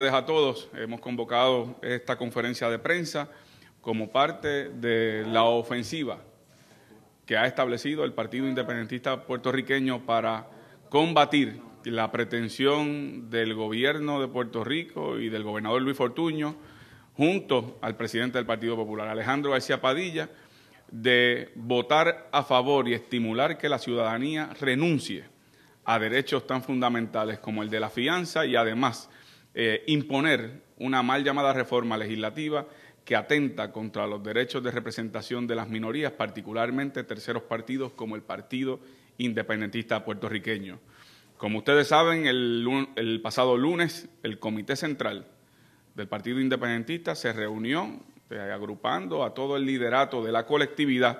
A todos, hemos convocado esta conferencia de prensa como parte de la ofensiva que ha establecido el Partido Independentista Puertorriqueño para combatir la pretensión del gobierno de Puerto Rico y del gobernador Luis Fortuño, junto al presidente del Partido Popular, Alejandro García Padilla, de votar a favor y estimular que la ciudadanía renuncie a derechos tan fundamentales como el de la fianza y además imponer una mal llamada reforma legislativa que atenta contra los derechos de representación de las minorías, particularmente terceros partidos como el Partido Independentista Puertorriqueño. Como ustedes saben, el pasado lunes el Comité Central del Partido Independentista se reunió agrupando a todo el liderato de la colectividad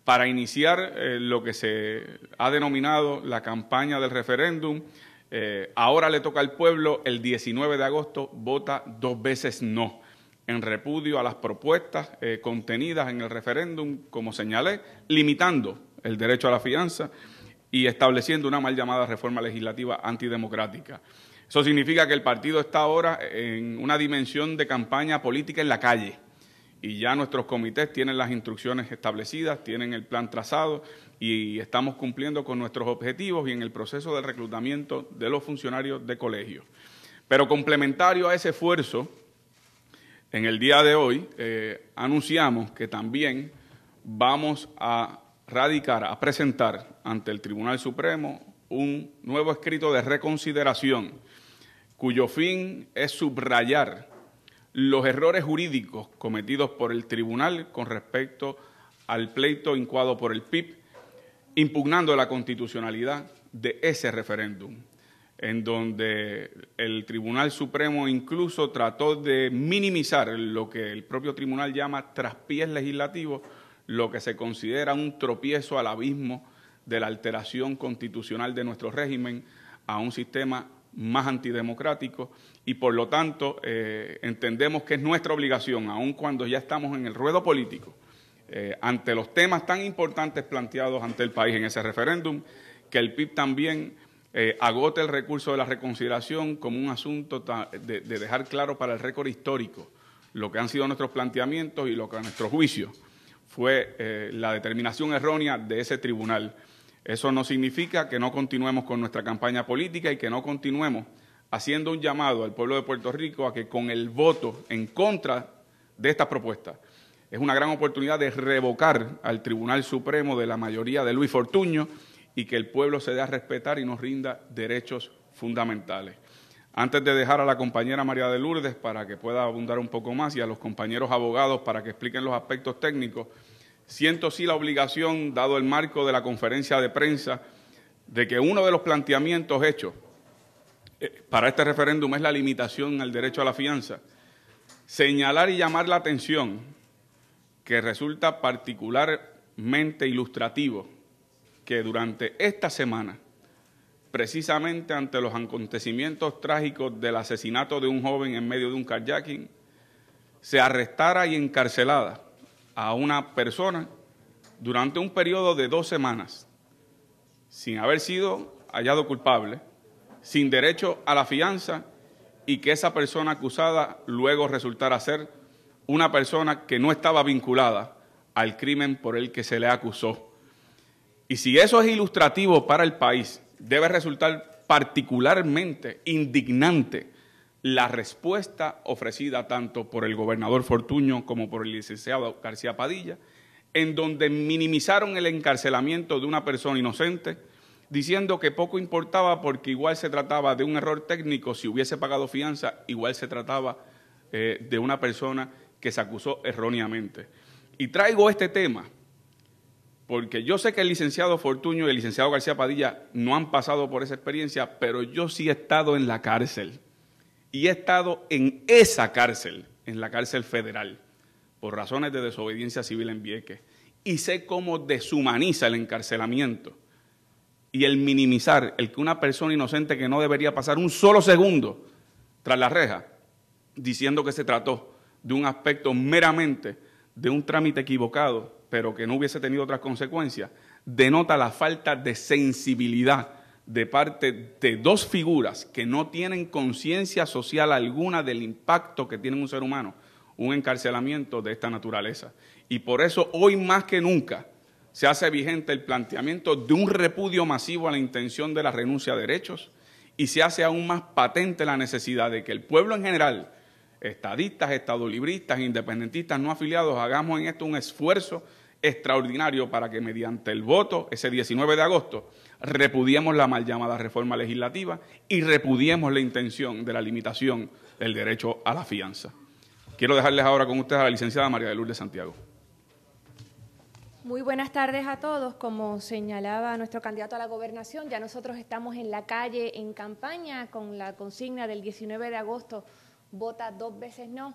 para iniciar lo que se ha denominado la campaña del referéndum. Ahora le toca al pueblo, el 19 de agosto, vota 2 veces no, en repudio a las propuestas contenidas en el referéndum, como señalé, limitando el derecho a la fianza y estableciendo una mal llamada reforma legislativa antidemocrática. Eso significa que el partido está ahora en una dimensión de campaña política en la calle y ya nuestros comités tienen las instrucciones establecidas, tienen el plan trazado y estamos cumpliendo con nuestros objetivos y en el proceso de reclutamiento de los funcionarios de colegio. Pero complementario a ese esfuerzo, en el día de hoy anunciamos que también vamos a presentar ante el Tribunal Supremo un nuevo escrito de reconsideración, cuyo fin es subrayar los errores jurídicos cometidos por el tribunal con respecto al pleito incoado por el PIB, impugnando la constitucionalidad de ese referéndum, en donde el Tribunal Supremo incluso trató de minimizar lo que el propio tribunal llama traspiés legislativos, lo que se considera un tropiezo al abismo de la alteración constitucional de nuestro régimen a un sistema más antidemocrático y por lo tanto entendemos que es nuestra obligación, aun cuando ya estamos en el ruedo político, ante los temas tan importantes planteados ante el país en ese referéndum, que el PIB también agote el recurso de la reconsideración como un asunto de dejar claro para el récord histórico lo que han sido nuestros planteamientos y lo que a nuestro juicio fue la determinación errónea de ese tribunal. Eso no significa que no continuemos con nuestra campaña política y que no continuemos haciendo un llamado al pueblo de Puerto Rico a que con el voto en contra de esta propuesta es una gran oportunidad de revocar al Tribunal Supremo de la mayoría de Luis Fortuño y que el pueblo se dé a respetar y nos rinda derechos fundamentales. Antes de dejar a la compañera María de Lourdes para que pueda abundar un poco más y a los compañeros abogados para que expliquen los aspectos técnicos, siento sí la obligación, dado el marco de la conferencia de prensa, de que uno de los planteamientos hechos para este referéndum es la limitación al derecho a la fianza, señalar y llamar la atención que resulta particularmente ilustrativo que durante esta semana, precisamente ante los acontecimientos trágicos del asesinato de un joven en medio de un carjacking, se arrestara y encarcelara a una persona durante un periodo de 2 semanas, sin haber sido hallado culpable, sin derecho a la fianza y que esa persona acusada luego resultara ser una persona que no estaba vinculada al crimen por el que se le acusó. Y si eso es ilustrativo para el país, debe resultar particularmente indignante la respuesta ofrecida tanto por el gobernador Fortuño como por el licenciado García Padilla, en donde minimizaron el encarcelamiento de una persona inocente, diciendo que poco importaba porque igual se trataba de un error técnico, si hubiese pagado fianza, igual se trataba de una persona que se acusó erróneamente. Y traigo este tema porque yo sé que el licenciado Fortuño y el licenciado García Padilla no han pasado por esa experiencia, pero yo sí he estado en la cárcel. Y he estado en esa cárcel, en la cárcel federal, por razones de desobediencia civil en Vieques. Y sé cómo deshumaniza el encarcelamiento y el minimizar el que una persona inocente que no debería pasar un solo segundo tras la reja, diciendo que se trató de un aspecto meramente de un trámite equivocado, pero que no hubiese tenido otras consecuencias, denota la falta de sensibilidad de parte de dos figuras que no tienen conciencia social alguna del impacto que tiene en un ser humano, un encarcelamiento de esta naturaleza. Y por eso hoy más que nunca se hace vigente el planteamiento de un repudio masivo a la intención de la renuncia a derechos y se hace aún más patente la necesidad de que el pueblo en general, estadistas, estadolibristas, independentistas no afiliados, hagamos en esto un esfuerzo extraordinario para que mediante el voto, ese 19 de agosto, repudiemos la mal llamada reforma legislativa y repudiemos la intención de la limitación del derecho a la fianza. Quiero dejarles ahora con ustedes a la licenciada María de Lourdes Santiago. Muy buenas tardes a todos. Como señalaba nuestro candidato a la gobernación, ya nosotros estamos en la calle en campaña con la consigna del 19 de agosto, vota 2 veces no,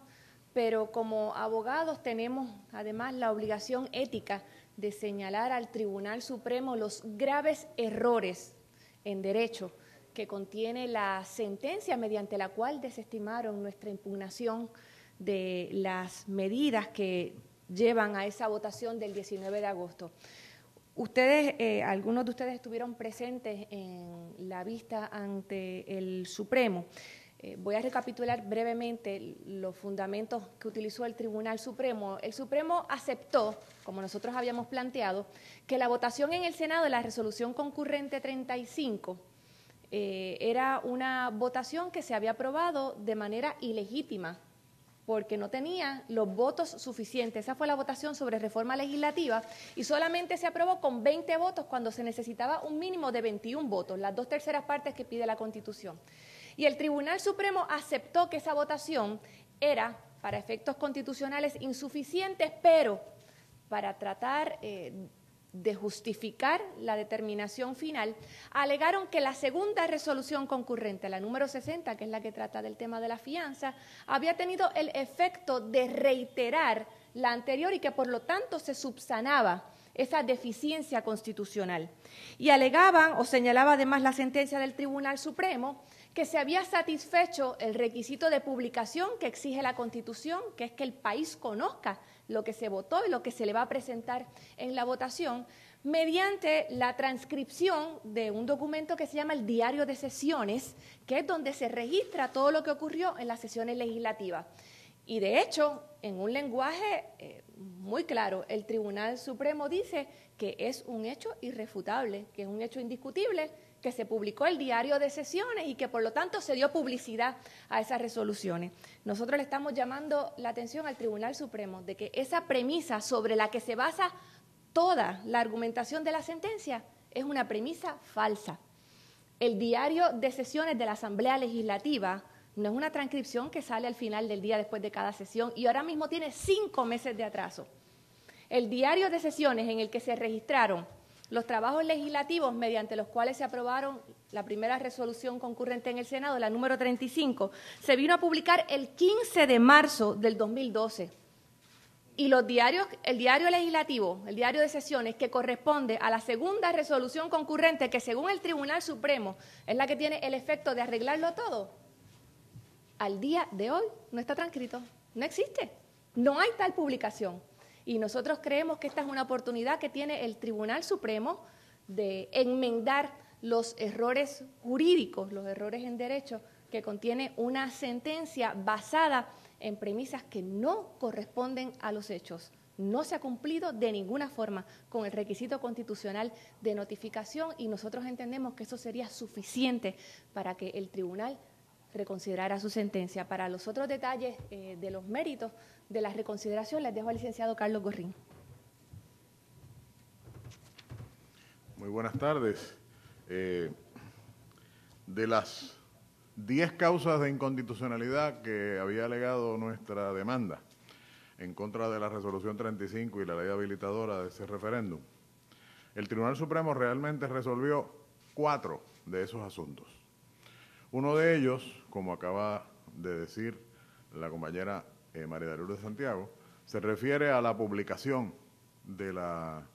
pero como abogados tenemos además la obligación ética de señalar al Tribunal Supremo los graves errores en derecho que contiene la sentencia mediante la cual desestimaron nuestra impugnación de las medidas que llevan a esa votación del 19 de agosto. Ustedes, algunos de ustedes estuvieron presentes en la vista ante el Supremo. Voy a recapitular brevemente los fundamentos que utilizó el Tribunal Supremo. El Supremo aceptó, como nosotros habíamos planteado, que la votación en el Senado de la resolución concurrente 35 era una votación que se había aprobado de manera ilegítima, porque no tenía los votos suficientes. Esa fue la votación sobre reforma legislativa y solamente se aprobó con 20 votos cuando se necesitaba un mínimo de 21 votos, las 2/3 partes que pide la Constitución. Y el Tribunal Supremo aceptó que esa votación era, para efectos constitucionales, insuficiente, pero para tratar de justificar la determinación final, alegaron que la segunda resolución concurrente, la número 60, que es la que trata del tema de la fianza, había tenido el efecto de reiterar la anterior y que por lo tanto se subsanaba esa deficiencia constitucional. Y alegaban, o señalaba además la sentencia del Tribunal Supremo, que se había satisfecho el requisito de publicación que exige la Constitución, que es que el país conozca lo que se votó y lo que se le va a presentar en la votación, mediante la transcripción de un documento que se llama el Diario de Sesiones, que es donde se registra todo lo que ocurrió en las sesiones legislativas. Y de hecho, en un lenguaje muy claro, el Tribunal Supremo dice que es un hecho irrefutable, que es un hecho indiscutible, que se publicó el Diario de Sesiones y que por lo tanto se dio publicidad a esas resoluciones. Nosotros le estamos llamando la atención al Tribunal Supremo de que esa premisa sobre la que se basa toda la argumentación de la sentencia es una premisa falsa. El Diario de Sesiones de la Asamblea Legislativa no es una transcripción que sale al final del día después de cada sesión y ahora mismo tiene 5 meses de atraso. El Diario de Sesiones en el que se registraron los trabajos legislativos mediante los cuales se aprobaron la primera resolución concurrente en el Senado, la número 35, se vino a publicar el 15 de marzo del 2012. Y el diario legislativo, el diario de sesiones, que corresponde a la segunda resolución concurrente, que según el Tribunal Supremo es la que tiene el efecto de arreglarlo todo, al día de hoy no está transcrito, no existe, no hay tal publicación. Y nosotros creemos que esta es una oportunidad que tiene el Tribunal Supremo de enmendar los errores jurídicos, los errores en derecho que contiene una sentencia basada en premisas que no corresponden a los hechos. No se ha cumplido de ninguna forma con el requisito constitucional de notificación y nosotros entendemos que eso sería suficiente para que el tribunal reconsiderara su sentencia. Para los otros detalles de los méritos de la reconsideración, les dejo al licenciado Carlos Gorrín. Muy buenas tardes. De las 10 causas de inconstitucionalidad que había alegado nuestra demanda en contra de la resolución 35 y la ley habilitadora de ese referéndum, el Tribunal Supremo realmente resolvió 4 de esos asuntos. Uno de ellos, como acaba de decir la compañera María de Lourdes Santiago, se refiere a la publicación de la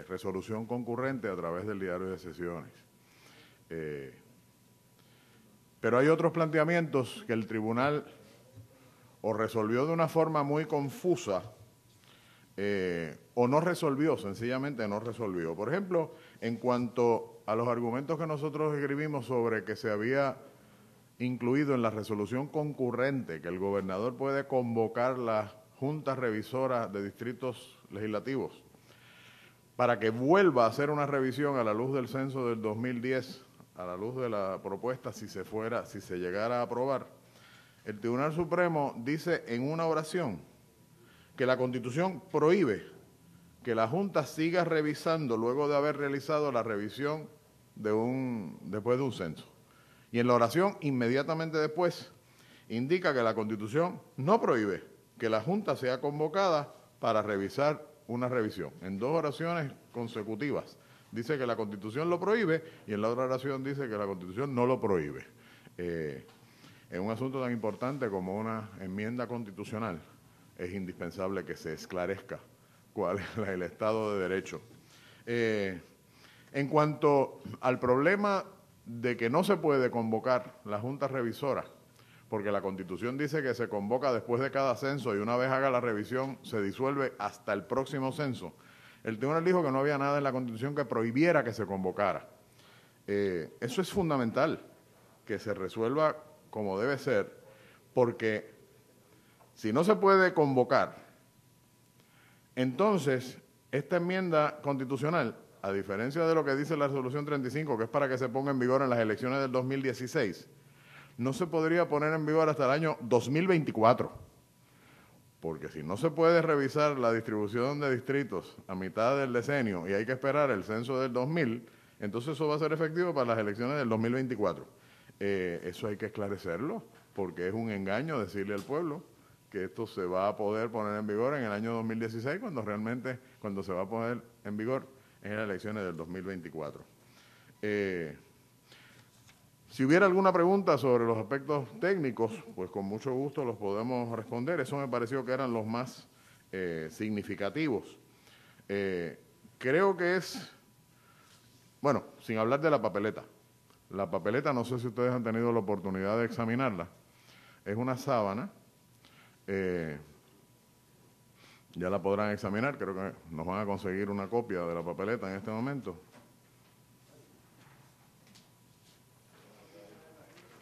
resolución concurrente a través del Diario de Sesiones. Pero hay otros planteamientos que el tribunal o resolvió de una forma muy confusa o no resolvió, sencillamente no resolvió. Por ejemplo, en cuanto a los argumentos que nosotros escribimos sobre que se había incluido en la resolución concurrente que el gobernador puede convocar las juntas revisoras de distritos legislativos para que vuelva a hacer una revisión a la luz del censo del 2010, a la luz de la propuesta si se llegara a aprobar, el Tribunal Supremo dice en una oración que la Constitución prohíbe que la Junta siga revisando luego de haber realizado la revisión después de un censo. Y en la oración, inmediatamente después, indica que la Constitución no prohíbe que la Junta sea convocada para revisar una revisión. En dos oraciones consecutivas dice que la Constitución lo prohíbe y en la otra oración dice que la Constitución no lo prohíbe. En un asunto tan importante como una enmienda constitucional, es indispensable que se esclarezca cuál es el Estado de Derecho. En cuanto al problema de que no se puede convocar la Junta Revisora, porque la Constitución dice que se convoca después de cada censo y una vez haga la revisión se disuelve hasta el próximo censo, el tribunal dijo que no había nada en la Constitución que prohibiera que se convocara. Eso es fundamental, que se resuelva como debe ser, porque si no se puede convocar, entonces esta enmienda constitucional, a diferencia de lo que dice la resolución 35, que es para que se ponga en vigor en las elecciones del 2016, no se podría poner en vigor hasta el año 2024, porque si no se puede revisar la distribución de distritos a mitad del decenio y hay que esperar el censo del 2000, entonces eso va a ser efectivo para las elecciones del 2024. Eso hay que esclarecerlo, porque es un engaño decirle al pueblo que esto se va a poder poner en vigor en el año 2016, cuando se va a poner en vigor en las elecciones del 2024. Si hubiera alguna pregunta sobre los aspectos técnicos, pues con mucho gusto los podemos responder. Eso me pareció que eran los más significativos. Creo que es, bueno, sin hablar de la papeleta. La papeleta, no sé si ustedes han tenido la oportunidad de examinarla. Es una sábana. Ya la podrán examinar, creo que nos van a conseguir una copia de la papeleta en este momento.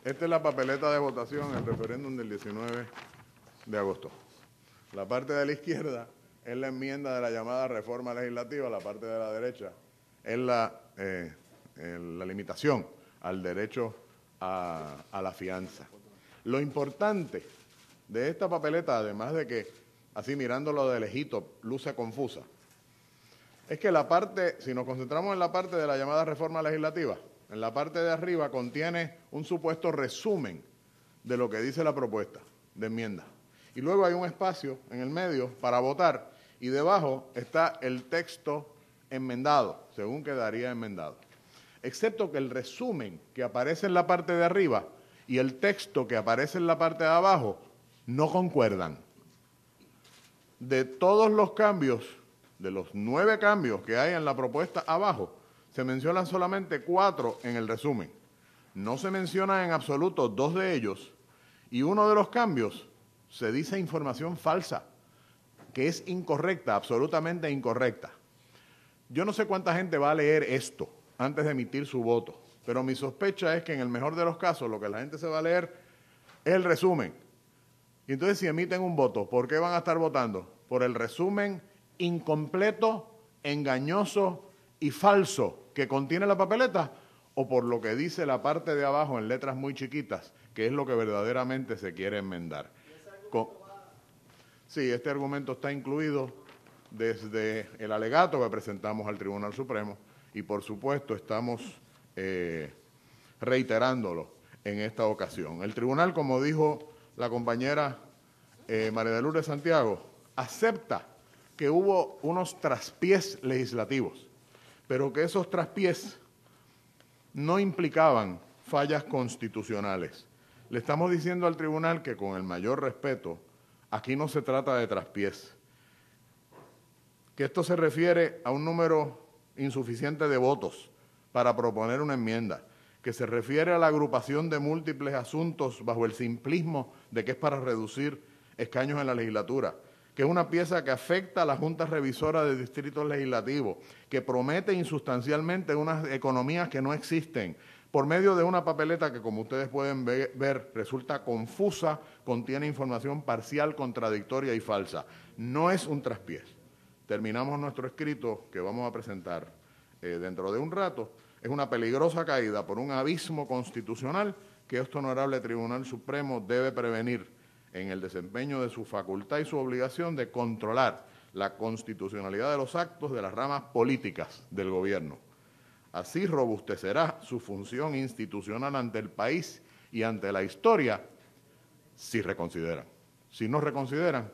Esta es la papeleta de votación en el referéndum del 19 de agosto. La parte de la izquierda es la enmienda de la llamada reforma legislativa, la parte de la derecha es la limitación al derecho a la fianza. Lo importante de esta papeleta, además de que, así mirándolo de lejito, luce confusa, es que la parte, si nos concentramos en la parte de la llamada reforma legislativa, en la parte de arriba contiene un supuesto resumen de lo que dice la propuesta de enmienda. Y luego hay un espacio en el medio para votar y debajo está el texto enmendado, según quedaría enmendado. Excepto que el resumen que aparece en la parte de arriba y el texto que aparece en la parte de abajo no concuerdan. De todos los cambios, de los 9 cambios que hay en la propuesta abajo, se mencionan solamente 4 en el resumen. No se mencionan en absoluto 2 de ellos y uno de los cambios se dice información falsa, que es incorrecta, absolutamente incorrecta. Yo no sé cuánta gente va a leer esto antes de emitir su voto, pero mi sospecha es que en el mejor de los casos lo que la gente se va a leer es el resumen. Y entonces si emiten un voto, ¿por qué van a estar votando? ¿Por el resumen incompleto, engañoso y falso que contiene la papeleta o por lo que dice la parte de abajo en letras muy chiquitas, que es lo que verdaderamente se quiere enmendar? Sí, este argumento está incluido desde el alegato que presentamos al Tribunal Supremo y por supuesto estamos reiterándolo en esta ocasión. El tribunal, como dijo la compañera María de Lourdes Santiago, acepta que hubo unos traspiés legislativos, pero que esos traspiés no implicaban fallas constitucionales. Le estamos diciendo al tribunal que con el mayor respeto, aquí no se trata de traspiés, que esto se refiere a un número insuficiente de votos para proponer una enmienda, que se refiere a la agrupación de múltiples asuntos bajo el simplismo de que es para reducir escaños en la legislatura, que es una pieza que afecta a la Junta Revisora de Distritos Legislativos, que promete insustancialmente unas economías que no existen, por medio de una papeleta que, como ustedes pueden ver, resulta confusa, contiene información parcial, contradictoria y falsa. No es un traspiés. Terminamos nuestro escrito que vamos a presentar dentro de un rato. Es una peligrosa caída por un abismo constitucional que este honorable Tribunal Supremo debe prevenir en el desempeño de su facultad y su obligación de controlar la constitucionalidad de los actos de las ramas políticas del gobierno. Así robustecerá su función institucional ante el país y ante la historia si reconsideran. Si no reconsideran,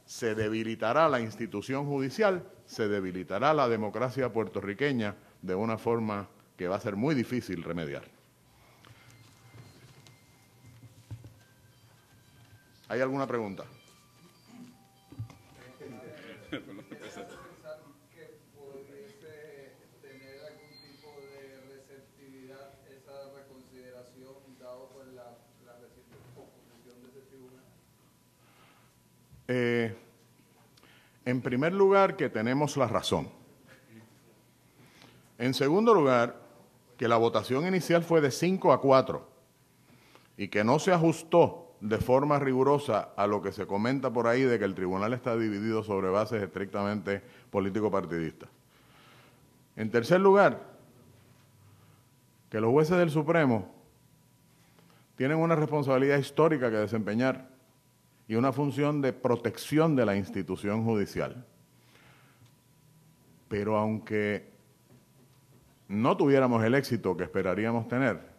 se debilitará la institución judicial, se debilitará la democracia puertorriqueña de una forma que va a ser muy difícil remediar. ¿Hay alguna pregunta? ¿Que pudiese tener algún tipo de receptividad esa reconsideración dado por la reciente composición de ese tribunal? En primer lugar, que tenemos la razón. En segundo lugar, que la votación inicial fue de 5-4 y que no se ajustó de forma rigurosa a lo que se comenta por ahí de que el tribunal está dividido sobre bases estrictamente político-partidistas. En tercer lugar, que los jueces del Supremo tienen una responsabilidad histórica que desempeñar y una función de protección de la institución judicial. Pero aunque no tuviéramos el éxito que esperaríamos tener,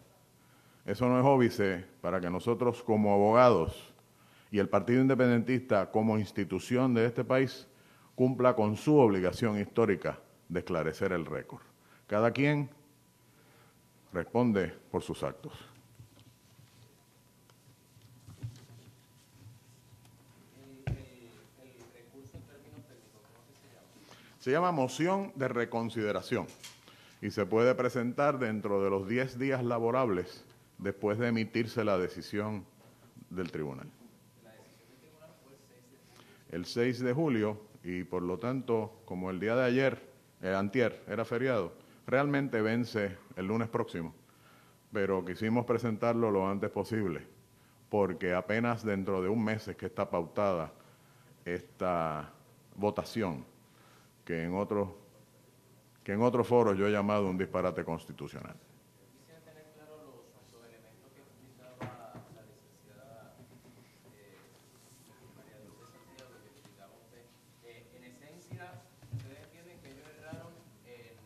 eso no es óbice para que nosotros como abogados y el Partido Independentista como institución de este país cumpla con su obligación histórica de esclarecer el récord. Cada quien responde por sus actos. El recurso en términos técnicos, ¿cómo se llama? Se llama moción de reconsideración y se puede presentar dentro de los 10 días laborables después de emitirse la decisión del tribunal. La decisión del tribunal fue El 6 de julio, y por lo tanto, como el día de ayer, antier, era feriado, realmente vence el lunes próximo, pero quisimos presentarlo lo antes posible, porque apenas dentro de un mes es que está pautada esta votación, que en otros foros yo he llamado un disparate constitucional. Quisiera tener claro los elementos que explicaba la licenciada María Dulce Santiago, que explicaba usted. En esencia, ¿ustedes entienden que ellos erraron en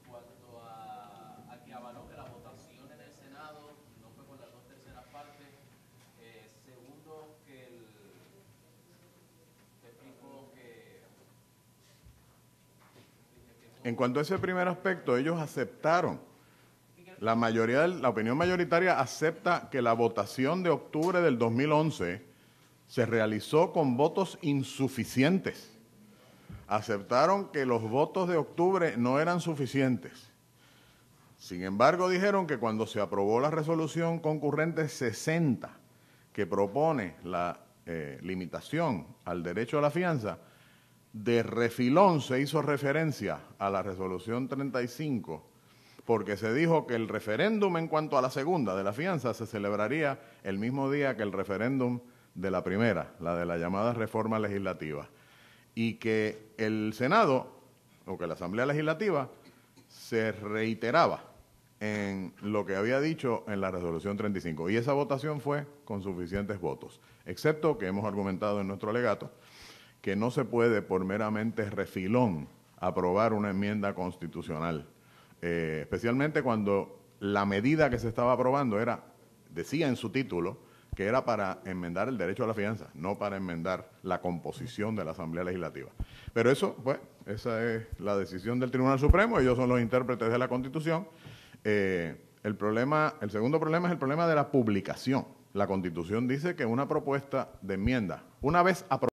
cuanto a que avaló que la votación en el Senado no fue por las 2/3 partes? Segundo, que explicó que... En cuanto a ese primer aspecto, ellos aceptaron. La opinión mayoritaria acepta que la votación de octubre del 2011 se realizó con votos insuficientes. Aceptaron que los votos de octubre no eran suficientes. Sin embargo, dijeron que cuando se aprobó la resolución concurrente 60, que propone la limitación al derecho a la fianza, de refilón se hizo referencia a la resolución 35, porque se dijo que el referéndum en cuanto a la segunda de la fianza se celebraría el mismo día que el referéndum de la primera, la de la llamada reforma legislativa, y que el Senado, o que la Asamblea Legislativa, se reiteraba en lo que había dicho en la resolución 35, y esa votación fue con suficientes votos, excepto que hemos argumentado en nuestro alegato que no se puede por meramente refilón aprobar una enmienda constitucional, especialmente cuando la medida que se estaba aprobando decía en su título que era para enmendar el derecho a la fianza, no para enmendar la composición de la Asamblea Legislativa. Pero eso, pues, esa es la decisión del Tribunal Supremo, ellos son los intérpretes de la Constitución. El segundo problema es el problema de la publicación. La Constitución dice que una propuesta de enmienda, una vez aprobada,